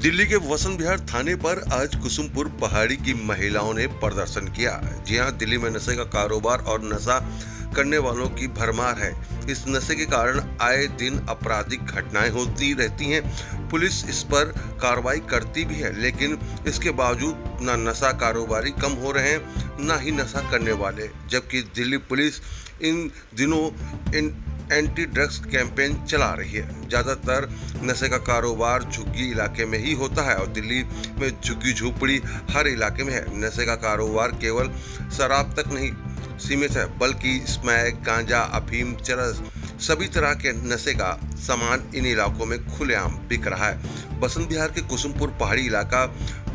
दिल्ली के वसंत विहार थाने पर आज कुसुमपुर पहाड़ी की महिलाओं ने प्रदर्शन किया। जी हां, दिल्ली में नशे का कारोबार और नशा करने वालों की भरमार है। इस नशे के कारण आए दिन आपराधिक घटनाएं होती रहती हैं। पुलिस इस पर कार्रवाई करती भी है, लेकिन इसके बावजूद न नशा कारोबारी कम हो रहे हैं, न ही नशा करने वाले। जबकि दिल्ली पुलिस इन दिनों एंटी ड्रग्स कैंपेन चला रही है। ज़्यादातर नशे का कारोबार झुग्गी इलाके में ही होता है और दिल्ली में झुग्गी झोपड़ी हर इलाके में है। नशे का कारोबार केवल शराब तक नहीं सीमित है, बल्कि स्मैक, गांजा, अफीम, चरस, सभी तरह के नशे का सामान इन इलाकों में खुलेआम बिक रहा है। वसंत विहार के कुसुमपुर पहाड़ी इलाका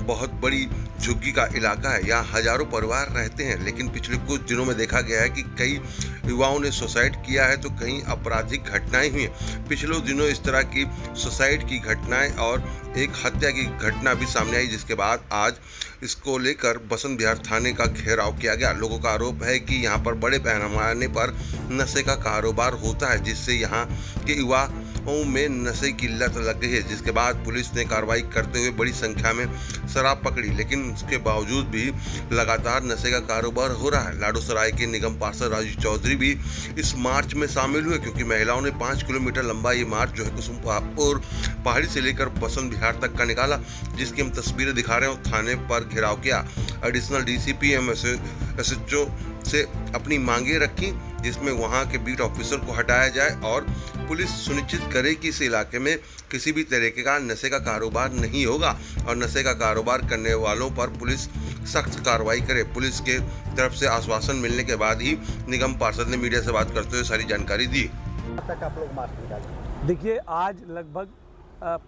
बहुत बड़ी झुग्गी का इलाका है। यहाँ हजारों परिवार रहते हैं, लेकिन पिछले कुछ दिनों में देखा गया है कि कई युवाओं ने सुसाइड किया है, तो कहीं आपराधिक घटनाएं हुई हैं। पिछले दिनों इस तरह की सुसाइड की घटनाएं और एक हत्या की घटना भी सामने आई, जिसके बाद आज इसको लेकर वसंत विहार थाने का घेराव किया गया। लोगों का आरोप है कि यहाँ पर बड़े पैमाने पर नशे का कारोबार होता है, जिससे यहाँ के युवाओं में नशे की लत लग गई है। जिसके बाद पुलिस ने कार्रवाई करते हुए बड़ी संख्या में शराब पकड़ी, लेकिन उसके बावजूद भी लगातार नशे का कारोबार हो रहा है। लाडूसराय के निगम पार्षद राजू चौधरी भी इस मार्च में शामिल हुए, क्योंकि महिलाओं ने 5 किलोमीटर लंबा ये मार्च जो है कुसुमपुर पहाड़ी से लेकर वसंत विहार तक का निकाला, जिसकी हम तस्वीरें दिखा रहे हैं। थाने पर घेराव किया। एडिशनल डीसीपी एसएचओ से अपनी मांगे रखी, जिसमें वहां के बीट ऑफिसर को हटाया जाए और पुलिस सुनिश्चित करे कि इस इलाके में किसी भी तरीके का नशे का कारोबार नहीं होगा और नशे का कारोबार करने वालों पर पुलिस सख्त कार्रवाई करे। पुलिस के तरफ से आश्वासन मिलने के बाद ही निगम पार्षद ने मीडिया से बात करते हुए सारी जानकारी दी। तक आप लोग मार्च निकाले? देखिए, आज लगभग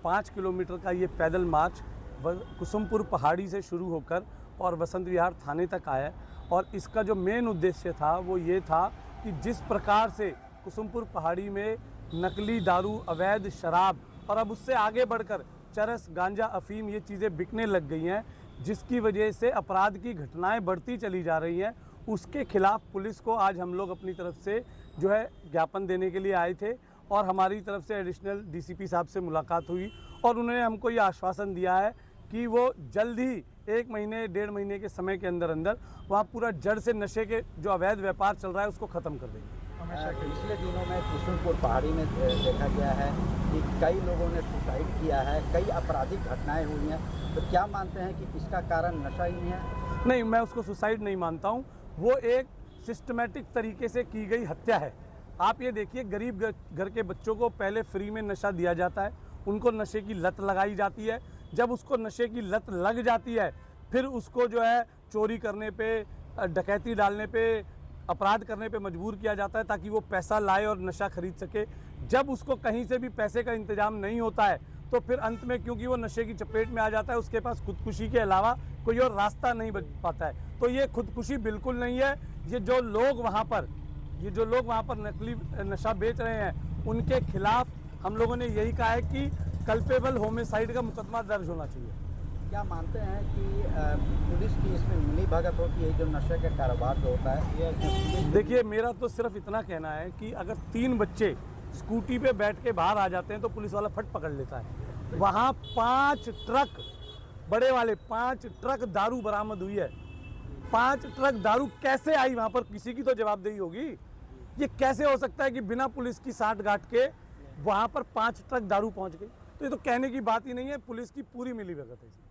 5 किलोमीटर का ये पैदल मार्च कुसुमपुर पहाड़ी से शुरू होकर और वसंत विहार थाने तक आया और इसका जो मेन उद्देश्य था वो ये था कि जिस प्रकार से कुसुमपुर पहाड़ी में नकली दारू, अवैध शराब और अब उससे आगे बढ़कर चरस, गांजा, अफीम ये चीज़ें बिकने लग गई हैं, जिसकी वजह से अपराध की घटनाएं बढ़ती चली जा रही हैं, उसके खिलाफ पुलिस को आज हम लोग अपनी तरफ से जो है ज्ञापन देने के लिए आए थे और हमारी तरफ से एडिशनल डीसीपी साहब से मुलाकात हुई और उन्होंने हमको ये आश्वासन दिया है कि वो जल्द ही 1 महीने 1.5 महीने के समय के अंदर वहाँ पूरा जड़ से नशे के जो अवैध व्यापार चल रहा है उसको ख़त्म कर देंगे। पिछले दिनों में कुसुमपुर पहाड़ी में देखा गया है कि कई लोगों ने सुसाइड किया है, कई आपराधिक घटनाएं हुई हैं, तो क्या मानते हैं कि इसका कारण नशा ही है? नहीं, मैं उसको सुसाइड नहीं मानता हूँ। वो एक सिस्टमेटिक तरीके से की गई हत्या है। आप ये देखिए, गरीब घर के बच्चों को पहले फ्री में नशा दिया जाता है, उनको नशे की लत लगाई जाती है। जब उसको नशे की लत लग जाती है, फिर उसको जो है चोरी करने पे, डकैती डालने पे, अपराध करने पे मजबूर किया जाता है ताकि वो पैसा लाए और नशा खरीद सके। जब उसको कहीं से भी पैसे का इंतजाम नहीं होता है तो फिर अंत में, क्योंकि वो नशे की चपेट में आ जाता है, उसके पास खुदकुशी के अलावा कोई और रास्ता नहीं बच पाता है। तो ये खुदकुशी बिल्कुल नहीं है। ये जो लोग वहाँ पर नकली नशा बेच रहे हैं, उनके खिलाफ हम लोगों ने यही कहा है कि कल्पेबल होमिसाइड का मुकदमा दर्ज होना चाहिए। क्या मानते हैं कि पुलिस की इसमें मिली भगत होती है जो नशे का कारोबार जो होता है? देखिए, मेरा तो सिर्फ इतना कहना है कि अगर 3 बच्चे स्कूटी पे बैठ के बाहर आ जाते हैं तो पुलिस वाला फट पकड़ लेता है। वहाँ 5 ट्रक, बड़े वाले 5 ट्रक दारू बरामद हुई है। 5 ट्रक दारू कैसे आई वहाँ पर, किसी की तो जवाबदेही होगी। ये कैसे हो सकता है कि बिना पुलिस की साठगांठ के वहाँ पर 5 ट्रक दारू पहुँच गई? तो ये तो कहने की बात ही नहीं है। पुलिस की पूरी मिलीभगत है इसमें।